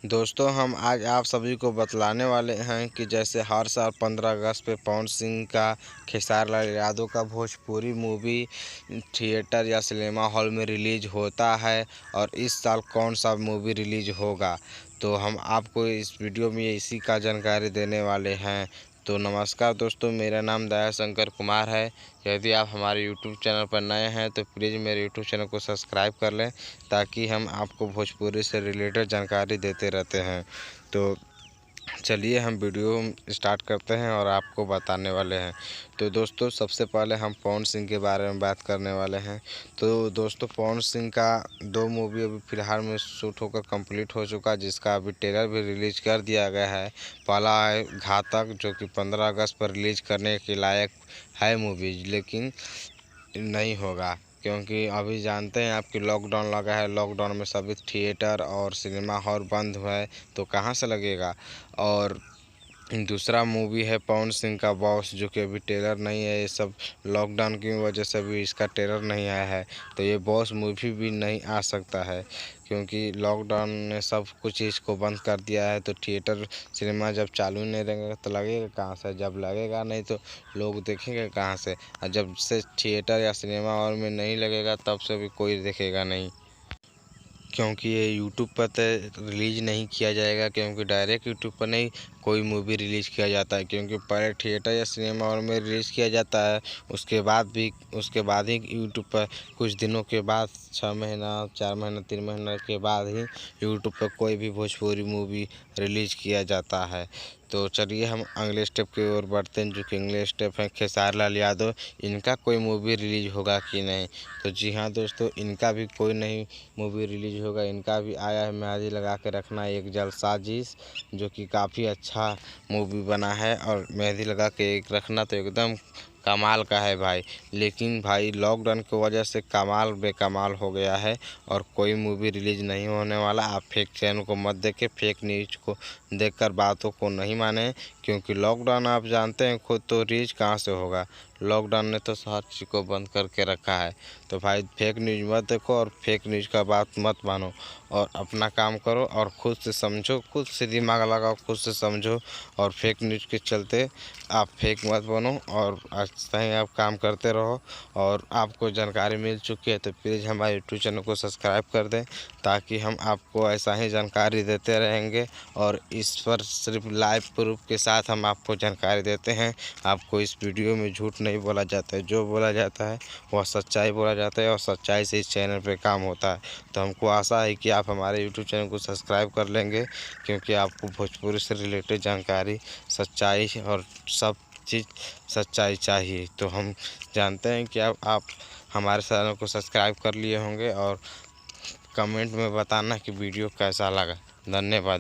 दोस्तों हम आज आप सभी को बतलाने वाले हैं कि जैसे हर साल 15 अगस्त पे पवन सिंह का, खेसारी लाल यादव का भोजपुरी मूवी थिएटर या सिनेमा हॉल में रिलीज होता है और इस साल कौन सा मूवी रिलीज होगा, तो हम आपको इस वीडियो में इसी का जानकारी देने वाले हैं। तो नमस्कार दोस्तों, मेरा नाम दया शंकर कुमार है। यदि आप हमारे यूट्यूब चैनल पर नए हैं तो प्लीज़ मेरे यूट्यूब चैनल को सब्सक्राइब कर लें, ताकि हम आपको भोजपुरी से रिलेटेड जानकारी देते रहते हैं। तो चलिए हम वीडियो स्टार्ट करते हैं और आपको बताने वाले हैं। तो दोस्तों सबसे पहले हम पवन सिंह के बारे में बात करने वाले हैं। तो दोस्तों पवन सिंह का 2 मूवी अभी फ़िलहाल में शूट होकर कंप्लीट हो चुका है, जिसका अभी ट्रेलर भी रिलीज कर दिया गया है। पहला है घातक, जो कि 15 अगस्त पर रिलीज करने के लायक है मूवी, लेकिन नहीं होगा क्योंकि अभी जानते हैं आपकी लॉकडाउन लगा है। लॉकडाउन में सभी थिएटर और सिनेमा हॉल बंद हुआ है, तो कहाँ से लगेगा। और दूसरा मूवी है पवन सिंह का बॉस, जो कि अभी ट्रेलर नहीं है। ये सब लॉकडाउन की वजह से भी इसका ट्रेलर नहीं आया है, तो ये बॉस मूवी भी नहीं आ सकता है क्योंकि लॉकडाउन ने सब कुछ चीज़ को बंद कर दिया है। तो थिएटर सिनेमा जब चालू नहीं रहेगा तो लगेगा कहाँ से, जब लगेगा नहीं तो लोग देखेंगे कहाँ से, और जब से थिएटर या सिनेमा हॉल में नहीं लगेगा तब से भी कोई देखेगा नहीं, क्योंकि ये यूट्यूब पर तो रिलीज़ नहीं किया जाएगा, क्योंकि डायरेक्ट यूट्यूब पर नहीं कोई मूवी रिलीज़ किया जाता है, क्योंकि पहले थिएटर या सिनेमा हॉल में रिलीज़ किया जाता है। उसके बाद ही यूट्यूब पर कुछ दिनों के बाद, 6 महीना 4 महीना 3 महीना के बाद ही यूट्यूब पर कोई भी भोजपुरी मूवी रिलीज़ किया जाता है। तो चलिए हम अगले स्टेप की ओर बढ़ते हैं, जो कि अगले स्टेप है खेसारी लाल यादव। इनका कोई मूवी रिलीज होगा कि नहीं, तो जी हाँ दोस्तों, इनका भी कोई नहीं मूवी रिलीज होगा। इनका भी आया है मेहंदी लगा के रखना एक जलसाजिश, जो कि काफ़ी अच्छा मूवी बना है। और मेहंदी लगा के एक रखना तो एकदम कमाल का है भाई, लेकिन भाई लॉकडाउन की वजह से कमाल बेकमाल हो गया है और कोई मूवी रिलीज़ नहीं होने वाला। आप फेक चैनल को मत देखें, फेक न्यूज को देखकर बातों को नहीं माने, क्योंकि लॉकडाउन आप जानते हैं खुद, तो रिलीज कहाँ से होगा। लॉकडाउन ने तो हर चीज़ को बंद करके रखा है। तो भाई फेक न्यूज मत देखो और फेक न्यूज का बात मत मानो, और अपना काम करो और खुद से समझो, खुद से दिमाग लगाओ, खुद से समझो। और फेक न्यूज के चलते आप फेक मत बनो और सही आप काम करते रहो। और आपको जानकारी मिल चुकी है तो प्लीज़ हमारे यूट्यूब चैनल को सब्सक्राइब कर दें, ताकि हम आपको ऐसा ही जानकारी देते रहेंगे। और इस पर सिर्फ लाइव प्रूफ के साथ हम आपको जानकारी देते हैं। आपको इस वीडियो में झूठ नहीं बोला जाता है, जो बोला जाता है वह सच्चाई बोला जाता है, और सच्चाई से इस चैनल पे काम होता है। तो हमको आशा है कि आप हमारे यूट्यूब चैनल को सब्सक्राइब कर लेंगे, क्योंकि आपको भोजपुरी से रिलेटेड जानकारी, सच्चाई और सब चीज़ सच्चाई चाहिए। तो हम जानते हैं कि आप हमारे चैनल को सब्सक्राइब कर लिए होंगे, और कमेंट में बताना कि वीडियो कैसा लगा। धन्यवाद।